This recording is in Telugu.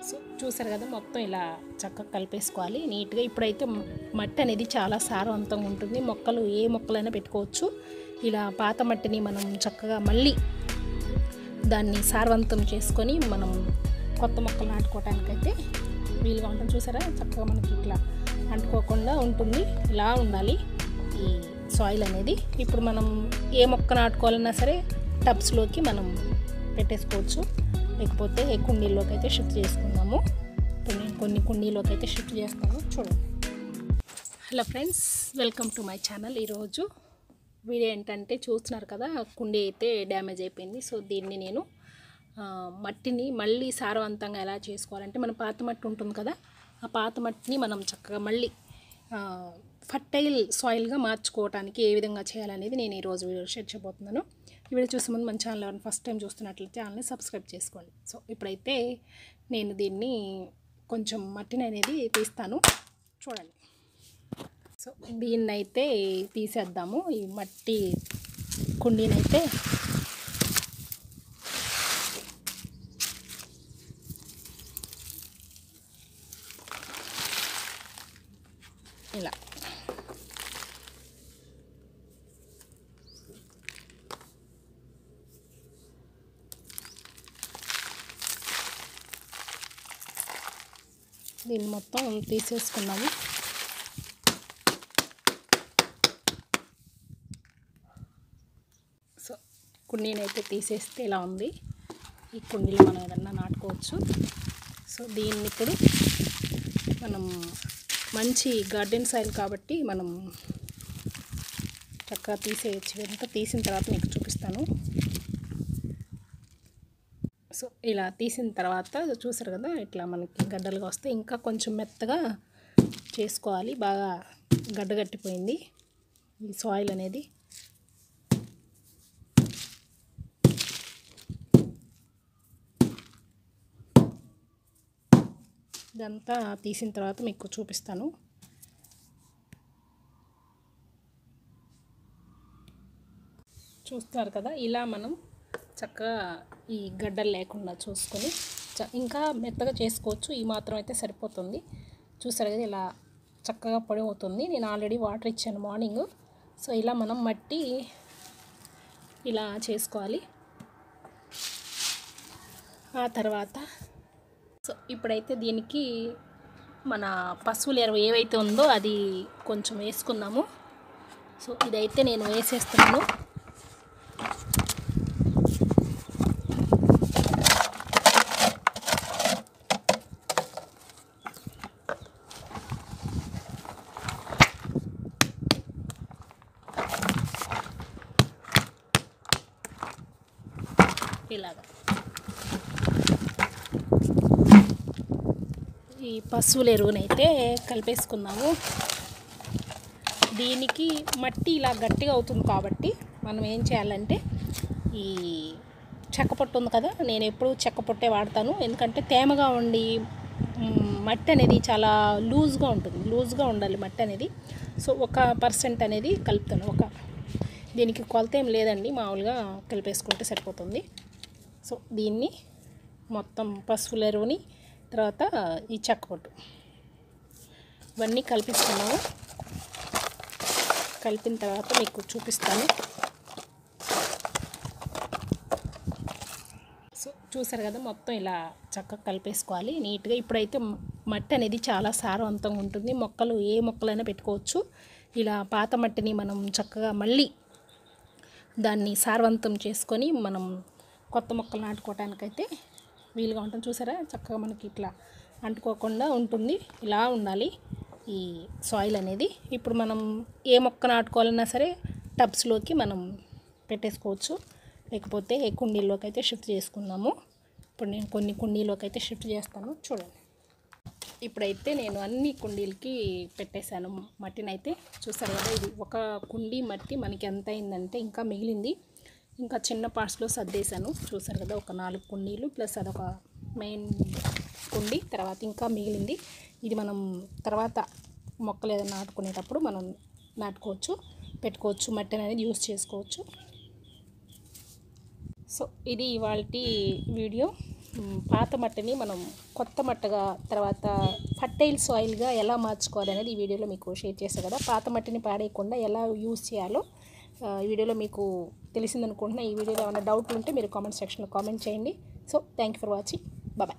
సో చూసారు కదా, మొత్తం ఇలా చక్కగా కలిపేసుకోవాలి నీట్గా. ఇప్పుడైతే మట్టి అనేది చాలా సారవంతంగా ఉంటుంది, మొక్కలు ఏ మొక్కలైనా పెట్టుకోవచ్చు. ఇలా పాత మట్టిని మనం చక్కగా మళ్ళీ దాన్ని సారవంతం చేసుకొని మనం కొత్త మొక్కలు నాటుకోవడానికైతే వీలుగా ఉంటుంది. చూసారా, చక్కగా మనకి ఇట్లా అంటుకోకుండా ఉంటుంది. ఇలా ఉండాలి ఈ సాయిల్ అనేది. ఇప్పుడు మనం ఏ మొక్క నాటుకోవాలన్నా సరే టబ్స్లోకి మనం పెట్టేసుకోవచ్చు, లేకపోతే కుండీల్లోకి అయితే షిఫ్ట్ చేసుకుందాము. ఇప్పుడు నేను కొన్ని కుండీలోకి అయితే షిఫ్ట్ చేస్తాను, చూడండి. Hello friends, welcome to my channel. ఈరోజు వీడియో ఏంటంటే చూస్తున్నారు కదా, కుండీ అయితే డ్యామేజ్ అయిపోయింది. సో దీన్ని నేను మట్టిని మళ్ళీ సారవంతంగా ఎలా చేసుకోవాలంటే, మన పాత మట్టి ఉంటుంది కదా, ఆ పాత మట్టిని మనం చక్కగా మళ్ళీ ఫర్టైల్ సాయిల్గా మార్చుకోవడానికి ఏ విధంగా చేయాలనేది నేను ఈరోజు వీడియో షేర్ చేయబోతున్నాను. ఈ వీడియో చూసే ముందు మన ఛానల్ ఎవరైనా ఫస్ట్ టైం చూస్తున్నట్లయితే ఛానల్ని సబ్స్క్రైబ్ చేసుకోండి. సో ఇప్పుడైతే నేను దీన్ని కొంచెం మట్టిని అనేది తీస్తాను, చూడండి. సో దీన్ని అయితే తీసేద్దాము, ఈ మట్టి కుండీనైతే. ఇలా దీన్ని మొత్తం తీసేసుకున్నాము. సో కుండీనైతే తీసేస్తే ఇలా ఉంది. ఈ కుండీలో మనం ఏదన్నా నాటుకోవచ్చు. సో దీన్ని ఇప్పుడు మనం మంచి గార్డెన్ సాయిల్ కాబట్టి మనం చక్కగా తీసేయచ్చు. ఇదంతా తీసిన తర్వాత మీకు చూపిస్తాను. సో ఇలా తీసిన తర్వాత చూసారు కదా, ఇట్లా మనకి గడ్డలుగా వస్తే ఇంకా కొంచెం మెత్తగా చేసుకోవాలి. బాగా గడ్డగట్టిపోయింది ఈ సాయిల్ అనేది. ఇదంతా తీసిన తర్వాత మీకు చూపిస్తాను. చూస్తారు కదా, ఇలా మనం చక్కగా ఈ గడ్డలు లేకుండా చూసుకొని ఇంకా మెత్తగా చేసుకోవచ్చు. ఈ మాత్రం అయితే సరిపోతుంది. చూసారు కదా, ఇలా చక్కగా పొడి అవుతుంది. నేను ఆల్రెడీ వాటర్ ఇచ్చాను మార్నింగ్. సో ఇలా మనం మట్టి ఇలా చేసుకోవాలి. ఆ తర్వాత సో ఇప్పుడైతే దీనికి మన పశువుల ఎరువు ఏవైతే ఉందో అది కొంచెం వేసుకుందాము. సో ఇదైతే నేను వేసేస్తున్నాను. ఇలాగా ఈ పశువుల ఎరువునైతే కలిపేసుకున్నాము. దీనికి మట్టి ఇలా గట్టిగా అవుతుంది కాబట్టి మనం ఏం చేయాలంటే, ఈ చెక్కపొట్టు ఉంది కదా, నేను ఎప్పుడు చెక్కపొట్టే వాడతాను. ఎందుకంటే తేమగా ఉండి మట్టి అనేది చాలా లూజ్గా ఉంటుంది, లూజ్గా ఉండాలి మట్టి అనేది. సో 1% అనేది కలుపుతాను. దీనికి కొలత ఏం లేదండి, మామూలుగా కలిపేసుకుంటే సరిపోతుంది. సో దీన్ని మొత్తం పశువుల ఎరువుని, తర్వాత ఈ చెక్కపొట్టు ఇవన్నీ కలిపిస్తున్నాము. కలిపిన తర్వాత మీకు చూపిస్తాను. సో చూసారు కదా, మొత్తం ఇలా చక్కగా కలిపేసుకోవాలి నీట్గా. ఇప్పుడైతే మట్టి అనేది చాలా సారవంతంగా ఉంటుంది, మొక్కలు ఏ మొక్కలైనా పెట్టుకోవచ్చు. ఇలా పాత మట్టిని మనం చక్కగా మళ్ళీ దాన్ని సారవంతం చేసుకొని మనం కొత్త మొక్కలు నాటుకోవడానికైతే వీలుగా ఉంటుంది. చూసారా, చక్కగా మనకి ఇట్లా అంటుకోకుండా ఉంటుంది. ఇలా ఉండాలి ఈ సాయిల్ అనేది. ఇప్పుడు మనం ఏ మొక్క నాటుకోవాలన్నా సరే టబ్స్లోకి మనం పెట్టేసుకోవచ్చు, లేకపోతే కుండీల్లోకి అయితే షిఫ్ట్ చేసుకుందాము. ఇప్పుడు నేను కొన్ని కుండీలోకి అయితే షిఫ్ట్ చేస్తాను, చూడండి. ఇప్పుడైతే నేను అన్ని కుండీలకి పెట్టేశాను మట్టిని అయితే. చూసారు కదా, ఇది ఒక కుండీ మట్టి మనకి ఎంత అయిందంటే ఇంకా మిగిలింది. ఇంకా చిన్న పార్ట్స్లో సర్దేశాను. చూసారు కదా, ఒక 4 కుండీలు ప్లస్ అదొక మెయిన్ కుండీ, తర్వాత ఇంకా మిగిలింది. ఇది మనం తర్వాత మొక్కలు ఏదైనా నాటుకునేటప్పుడు మనం నాటుకోవచ్చు, పెట్టుకోవచ్చు, మట్టి అనేది యూస్ చేసుకోవచ్చు. సో ఇది ఇవాల్టి వీడియో. పాత మట్టిని మనం కొత్త మట్టగా తర్వాత ఫర్టైల్ సాయిల్గా ఎలా మార్చుకోవాలి అనేది ఈ వీడియోలో మీకు షేర్ చేశాను కదా. పాత మట్టిని పాడేయకుండా ఎలా యూజ్ చేయాలో ఈ వీడియోలో మీకు తెలిసిందనుకుంటున్నా. ఈ వీడియోలో ఏమైనా డౌట్లు ఉంటే మీరు కామెంట్ సెక్షన్లో కామెంట్ చేయండి. So thank you for watching. Bye.